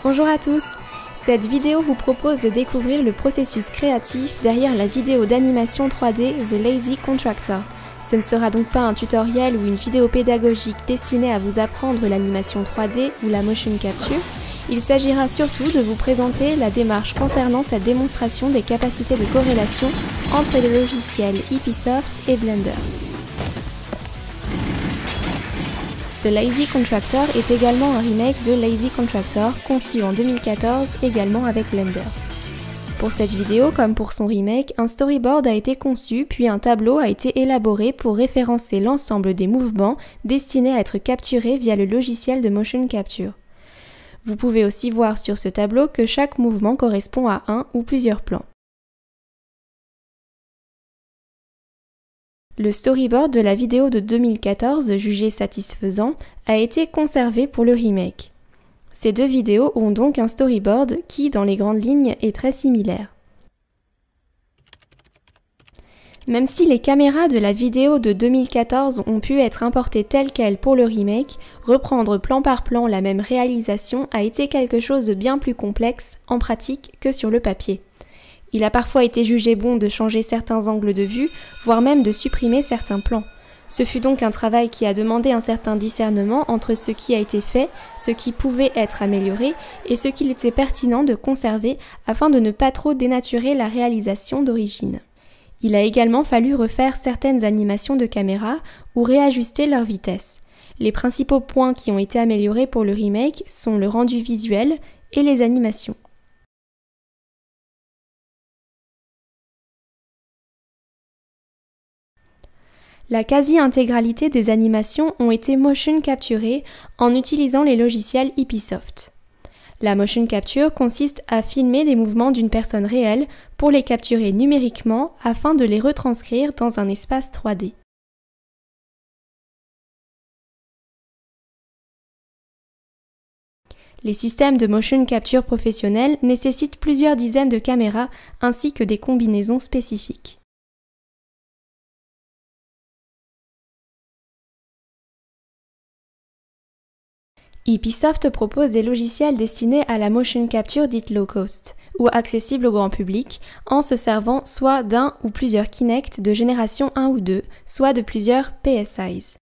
Bonjour à tous! Cette vidéo vous propose de découvrir le processus créatif derrière la vidéo d'animation 3D The Lazy Contractor. Ce ne sera donc pas un tutoriel ou une vidéo pédagogique destinée à vous apprendre l'animation 3D ou la motion capture. Il s'agira surtout de vous présenter la démarche concernant cette démonstration des capacités de corrélation entre les logiciels Episoft et Blender. The Lazy Contractor est également un remake de Lazy Contractor, conçu en 2014 également avec Blender. Pour cette vidéo, comme pour son remake, un storyboard a été conçu puis un tableau a été élaboré pour référencer l'ensemble des mouvements destinés à être capturés via le logiciel de motion capture. Vous pouvez aussi voir sur ce tableau que chaque mouvement correspond à un ou plusieurs plans. Le storyboard de la vidéo de 2014, jugé satisfaisant, a été conservé pour le remake. Ces deux vidéos ont donc un storyboard qui, dans les grandes lignes, est très similaire. Même si les caméras de la vidéo de 2014 ont pu être importées telles quelles pour le remake, reprendre plan par plan la même réalisation a été quelque chose de bien plus complexe en pratique que sur le papier. Il a parfois été jugé bon de changer certains angles de vue, voire même de supprimer certains plans. Ce fut donc un travail qui a demandé un certain discernement entre ce qui a été fait, ce qui pouvait être amélioré et ce qu'il était pertinent de conserver afin de ne pas trop dénaturer la réalisation d'origine. Il a également fallu refaire certaines animations de caméra ou réajuster leur vitesse. Les principaux points qui ont été améliorés pour le remake sont le rendu visuel et les animations. La quasi-intégralité des animations ont été motion capturées en utilisant les logiciels Episoft. La motion capture consiste à filmer des mouvements d'une personne réelle pour les capturer numériquement afin de les retranscrire dans un espace 3D. Les systèmes de motion capture professionnels nécessitent plusieurs dizaines de caméras ainsi que des combinaisons spécifiques. Episoft propose des logiciels destinés à la motion capture dite low cost, ou accessible au grand public, en se servant soit d'un ou plusieurs Kinect de génération 1 ou 2, soit de plusieurs PSIs.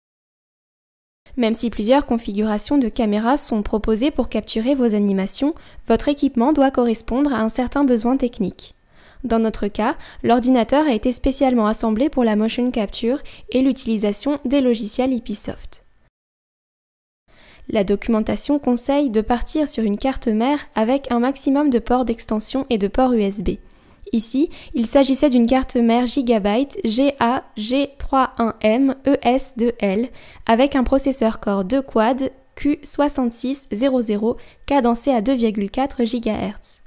Même si plusieurs configurations de caméras sont proposées pour capturer vos animations, votre équipement doit correspondre à un certain besoin technique. Dans notre cas, l'ordinateur a été spécialement assemblé pour la motion capture et l'utilisation des logiciels Episoft. La documentation conseille de partir sur une carte mère avec un maximum de ports d'extension et de ports USB. Ici, il s'agissait d'une carte mère Gigabyte GA-G31M ES2L avec un processeur Core 2 Quad Q6600 cadencé à 2,4 GHz,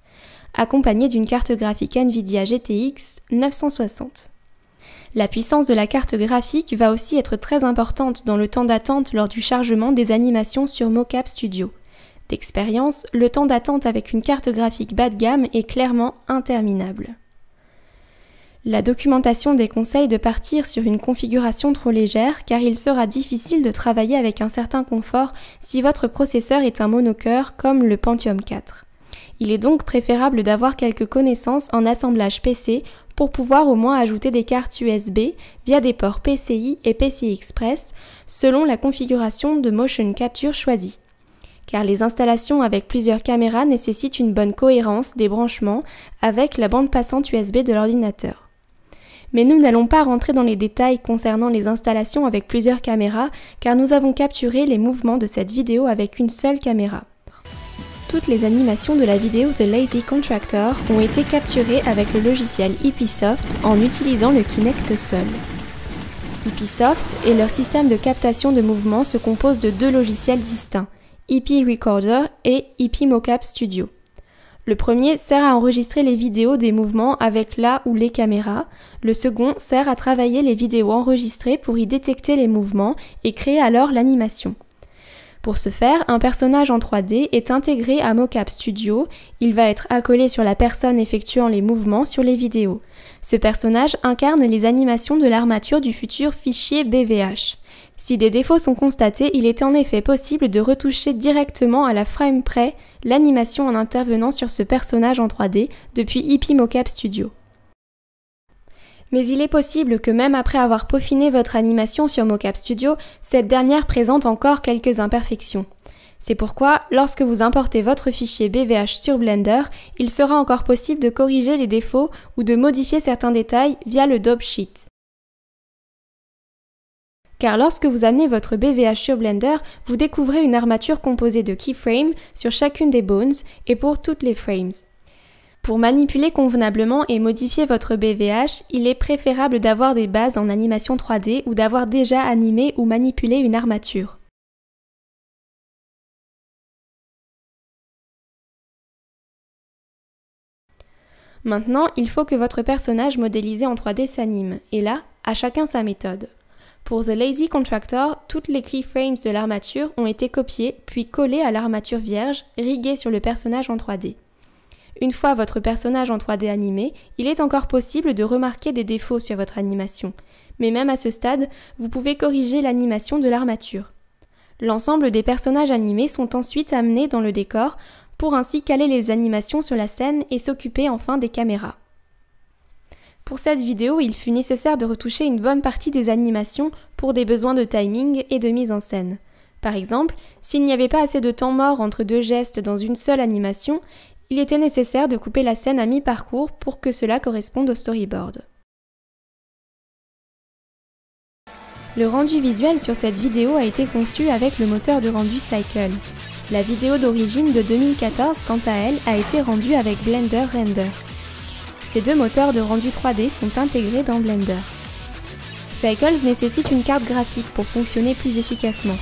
accompagné d'une carte graphique Nvidia GTX 960. La puissance de la carte graphique va aussi être très importante dans le temps d'attente lors du chargement des animations sur Mocap Studio. D'expérience, le temps d'attente avec une carte graphique bas de gamme est clairement interminable. La documentation déconseille de partir sur une configuration trop légère car il sera difficile de travailler avec un certain confort si votre processeur est un monocœur comme le Pentium 4. Il est donc préférable d'avoir quelques connaissances en assemblage PC pour pouvoir au moins ajouter des cartes USB via des ports PCI et PCI Express selon la configuration de motion capture choisie. Car les installations avec plusieurs caméras nécessitent une bonne cohérence des branchements avec la bande passante USB de l'ordinateur. Mais nous n'allons pas rentrer dans les détails concernant les installations avec plusieurs caméras car nous avons capturé les mouvements de cette vidéo avec une seule caméra. Toutes les animations de la vidéo The Lazy Contractor ont été capturées avec le logiciel Episoft en utilisant le Kinect seul. Episoft et leur système de captation de mouvements se composent de deux logiciels distincts, EP Recorder et EP Mocap Studio. Le premier sert à enregistrer les vidéos des mouvements avec la ou les caméras, le second sert à travailler les vidéos enregistrées pour y détecter les mouvements et créer alors l'animation. Pour ce faire, un personnage en 3D est intégré à Mocap Studio, il va être accolé sur la personne effectuant les mouvements sur les vidéos. Ce personnage incarne les animations de l'armature du futur fichier BVH. Si des défauts sont constatés, il est en effet possible de retoucher directement à la frame près l'animation en intervenant sur ce personnage en 3D depuis Eevee Mocap Studio. Mais il est possible que même après avoir peaufiné votre animation sur Mocap Studio, cette dernière présente encore quelques imperfections. C'est pourquoi, lorsque vous importez votre fichier BVH sur Blender, il sera encore possible de corriger les défauts ou de modifier certains détails via le Dope Sheet. Car lorsque vous amenez votre BVH sur Blender, vous découvrez une armature composée de keyframes sur chacune des bones et pour toutes les frames. Pour manipuler convenablement et modifier votre BVH, il est préférable d'avoir des bases en animation 3D ou d'avoir déjà animé ou manipulé une armature. Maintenant, il faut que votre personnage modélisé en 3D s'anime, et là, à chacun sa méthode. Pour The Lazy Contractor, toutes les keyframes de l'armature ont été copiées puis collées à l'armature vierge, riguée sur le personnage en 3D. Une fois votre personnage en 3D animé, il est encore possible de remarquer des défauts sur votre animation, mais même à ce stade, vous pouvez corriger l'animation de l'armature. L'ensemble des personnages animés sont ensuite amenés dans le décor pour ainsi caler les animations sur la scène et s'occuper enfin des caméras. Pour cette vidéo, il fut nécessaire de retoucher une bonne partie des animations pour des besoins de timing et de mise en scène. Par exemple, s'il n'y avait pas assez de temps mort entre deux gestes dans une seule animation, il était nécessaire de couper la scène à mi-parcours pour que cela corresponde au storyboard. Le rendu visuel sur cette vidéo a été conçu avec le moteur de rendu Cycle. La vidéo d'origine de 2014, quant à elle, a été rendue avec Blender Render. Ces deux moteurs de rendu 3D sont intégrés dans Blender. Cycles nécessite une carte graphique pour fonctionner plus efficacement.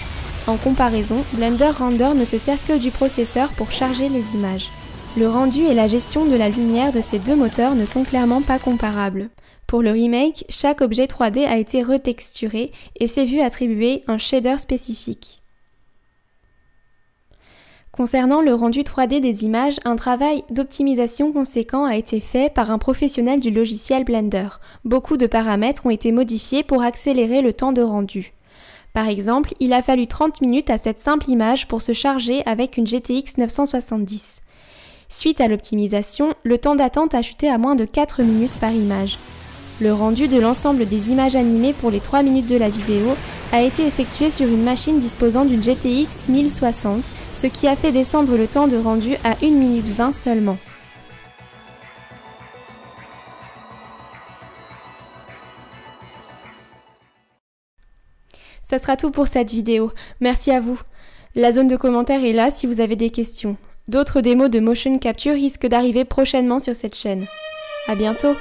En comparaison, Blender Render ne se sert que du processeur pour charger les images. Le rendu et la gestion de la lumière de ces deux moteurs ne sont clairement pas comparables. Pour le remake, chaque objet 3D a été retexturé et s'est vu attribuer un shader spécifique. Concernant le rendu 3D des images, un travail d'optimisation conséquent a été fait par un professionnel du logiciel Blender. Beaucoup de paramètres ont été modifiés pour accélérer le temps de rendu. Par exemple, il a fallu 30 minutes à cette simple image pour se charger avec une GTX 970. Suite à l'optimisation, le temps d'attente a chuté à moins de 4 minutes par image. Le rendu de l'ensemble des images animées pour les 3 minutes de la vidéo a été effectué sur une machine disposant d'une GTX 1060, ce qui a fait descendre le temps de rendu à 1 minute 20 seulement. Ça sera tout pour cette vidéo. Merci à vous. La zone de commentaires est là si vous avez des questions. D'autres démos de motion capture risquent d'arriver prochainement sur cette chaîne. À bientôt!